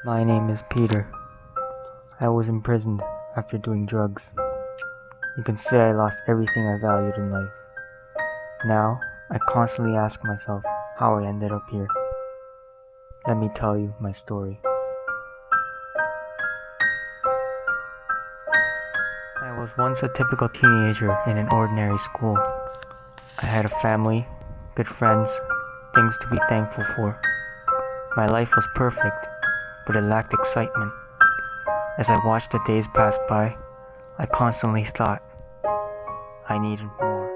My name is Peter. I was imprisoned after doing drugs. You can say I lost everything I valued in life. Now, I constantly ask myself how I ended up here. Let me tell you my story. I was once a typical teenager in an ordinary school. I had a family, good friends, things to be thankful for. My life was perfect, but it lacked excitement. As I watched the days pass by, I constantly thought I needed more.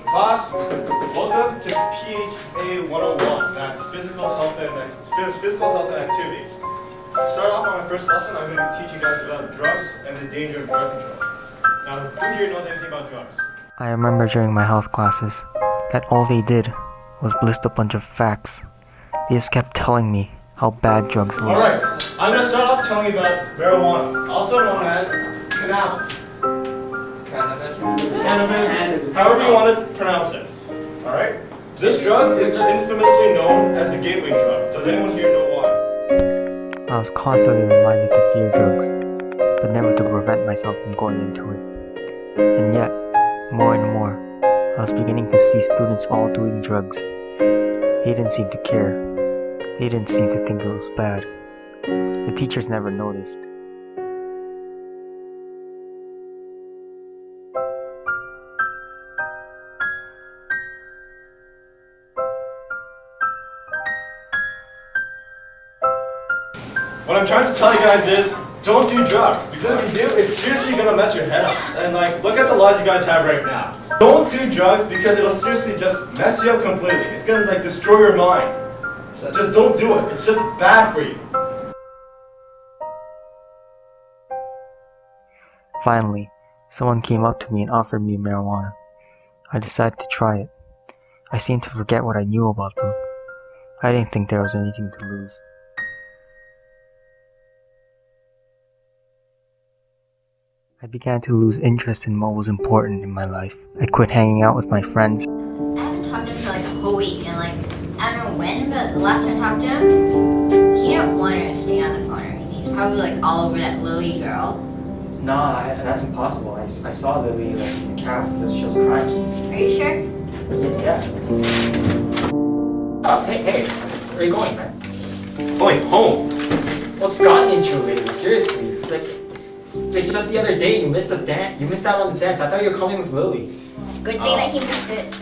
Class, welcome to PHA 101. That's physical health and activity. To start off on my first lesson, I'm going to teach you guys about drugs and the danger of drug control. Now, who here knows anything about drugs? I remember during my health classes that all they did was list a bunch of facts. They just kept telling me how bad drugs were. Alright, I'm going to start off telling you about marijuana, also known as cannabis. Cannabis, however you want to pronounce it. Alright? This drug is infamously known as the gateway drug. Does anyone here know why? I was constantly reminded to fear drugs, but never to prevent myself from going into it. And yet, more and more, I was beginning to see students all doing drugs. They didn't seem to care. They didn't seem to think it was bad. The teachers never noticed. What I'm trying to tell you guys is, don't do drugs. Because if you do, it's seriously gonna mess your head up. And like, look at the lives you guys have right now. Don't do drugs because it'll seriously just mess you up completely. It's gonna like destroy your mind. Just don't do it. It's just bad for you. Finally, someone came up to me and offered me marijuana. I decided to try it. I seemed to forget what I knew about them. I didn't think there was anything to lose. I began to lose interest in what was important in my life. I quit hanging out with my friends. I haven't talked to him for like a whole week, and like, I don't know when, but the last time I talked to him, he didn't want her to stay on the phone or anything. He's probably like all over that Lily girl. Nah, that's impossible. I saw Lily like in the calf because she was crying. Are you sure? Yeah. Hey, where are you going, man? Going home. What's gotten into you lately? Seriously, like just the other day you missed a dance. You missed out on the dance. I thought you were coming with Lily. It's a good thing that he missed it.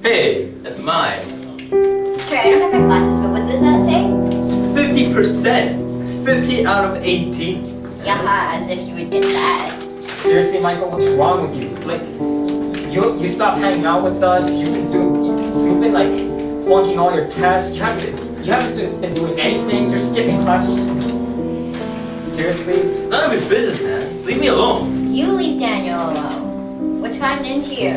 Hey, that's mine. Sure, I don't have my glasses, but what does that say? It's 50%. 50 out of 18. Yaha, as if you would get that. Seriously, Michael, what's wrong with you? Like, you stopped hanging out with us. You've been like flunking all your tests. You haven't been doing anything. You're skipping classes. Seriously? It's none of your business, man. Leave me alone. You leave Daniel alone. What's gotten into you?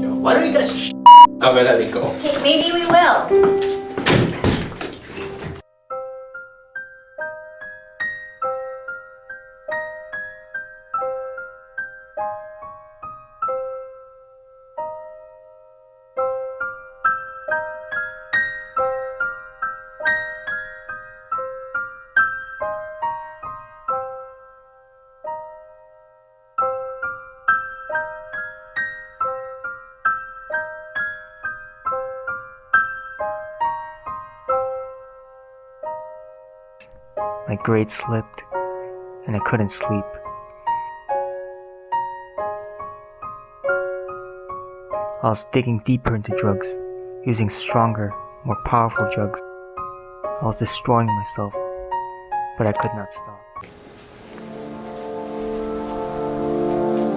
Yo, why don't you guys I'm gonna let it go. Okay, maybe we will. My grades slipped, and I couldn't sleep. I was digging deeper into drugs, using stronger, more powerful drugs. I was destroying myself, but I could not stop.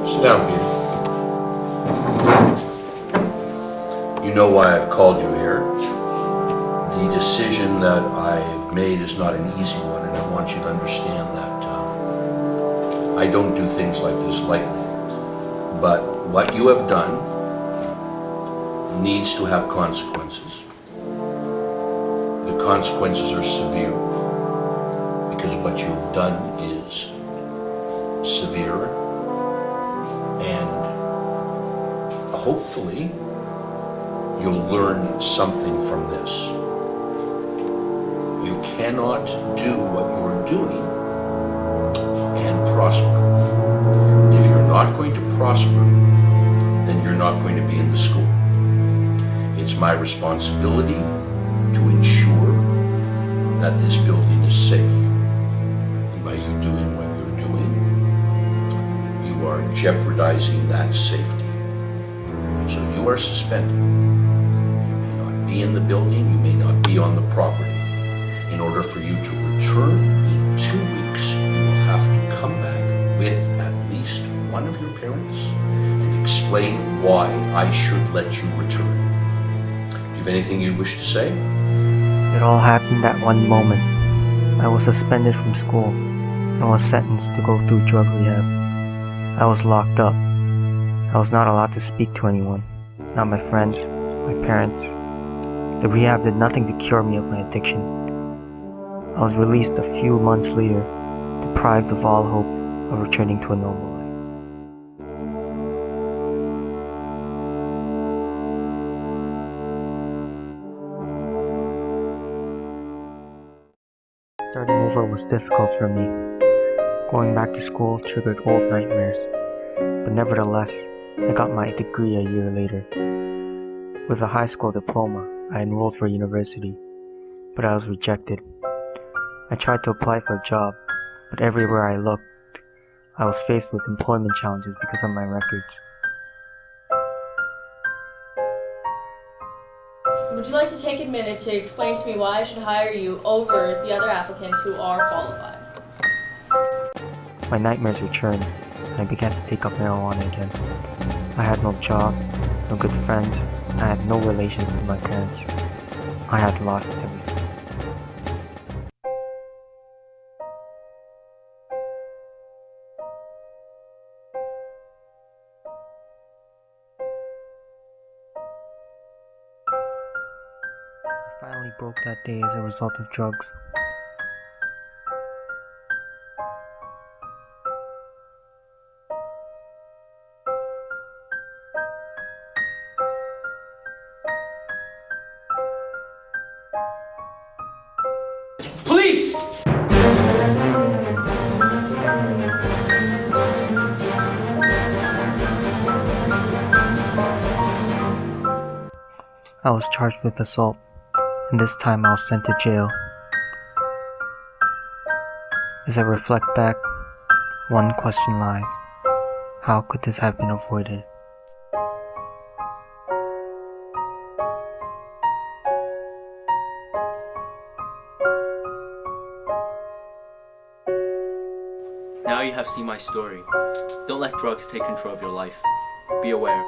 Sit down, Peter. You know why I've called you here. The decision that I've made is not an easy one, and I want you to understand that. I don't do things like this lightly. But what you have done needs to have consequences. The consequences are severe because what you've done is severe, and hopefully you'll learn something from this. You cannot do what you are doing and prosper. If you're not going to prosper, then you're not going to be in the school. It's my responsibility to ensure that this building is safe. And by you doing what you're doing, you are jeopardizing that safety. So you are suspended. You may not be in the building, you may not be on the property. In order for you to return in 2 weeks, you will have to come back with at least one of your parents and explain why I should let you return. Do you have anything you wish to say? It all happened at one moment. I was suspended from school and was sentenced to go through drug rehab. I was locked up. I was not allowed to speak to anyone, not my friends, my parents. The rehab did nothing to cure me of my addiction. I was released a few months later, deprived of all hope of returning to a normal life. Starting over was difficult for me. Going back to school triggered old nightmares, but nevertheless, I got my degree a year later. With a high school diploma, I enrolled for university, but I was rejected. I tried to apply for a job, but everywhere I looked, I was faced with employment challenges because of my records. Would you like to take a minute to explain to me why I should hire you over the other applicants who are qualified? My nightmares returned, and I began to take up marijuana again. I had no job, no good friends, I had no relations with my parents. I had lost everything. I finally broke that day as a result of drugs. Police! I was charged with assault, and this time I was sent to jail. As I reflect back, one question lies: how could this have been avoided? Now you have seen my story. Don't let drugs take control of your life. Be aware.